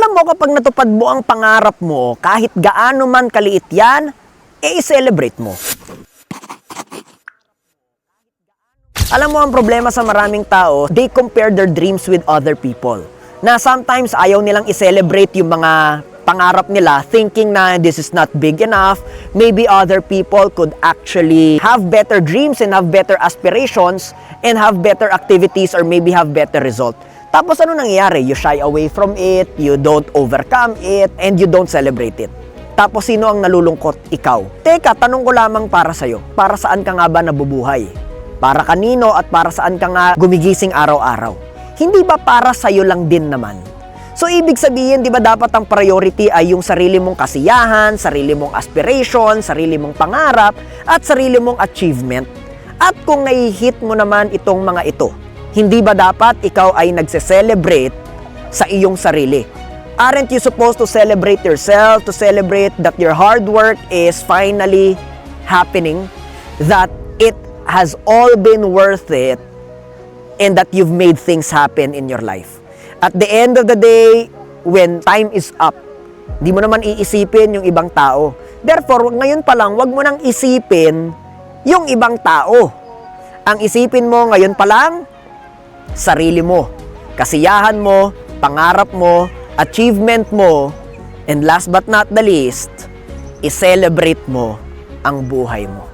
Alam mo, kapag natupad mo ang pangarap mo, kahit gaano man kaliit yan, i-celebrate mo. Alam mo, ang problema sa maraming tao, they compare their dreams with other people. Na sometimes ayaw nilang i-celebrate yung mga pangarap nila, thinking na this is not big enough. Maybe other people could actually have better dreams and have better aspirations and have better activities or maybe have better result. Tapos ano nangyayari? You shy away from it, you don't overcome it, and you don't celebrate it. Tapos sino ang nalulungkot? Ikaw. Teka, tanong ko lamang para sa'yo. Para saan ka nga ba nabubuhay? Para kanino at para saan ka nga gumigising araw-araw? Hindi ba para sa'yo lang din naman? So, ibig sabihin, di ba dapat ang priority ay yung sarili mong kasiyahan, sarili mong aspiration, sarili mong pangarap, at sarili mong achievement. At kung nai-hit mo naman itong mga ito, hindi ba dapat ikaw ay nagse-celebrate sa iyong sarili? Aren't you supposed to celebrate yourself, to celebrate that your hard work is finally happening, that it has all been worth it, and that you've made things happen in your life? At the end of the day, when time is up, di mo naman iisipin yung ibang tao. Therefore, ngayon pa lang, wag mo nang isipin yung ibang tao. Ang isipin mo ngayon pa lang, sarili mo, kasiyahan mo, pangarap mo, achievement mo, and last but not the least, i-celebrate mo ang buhay mo.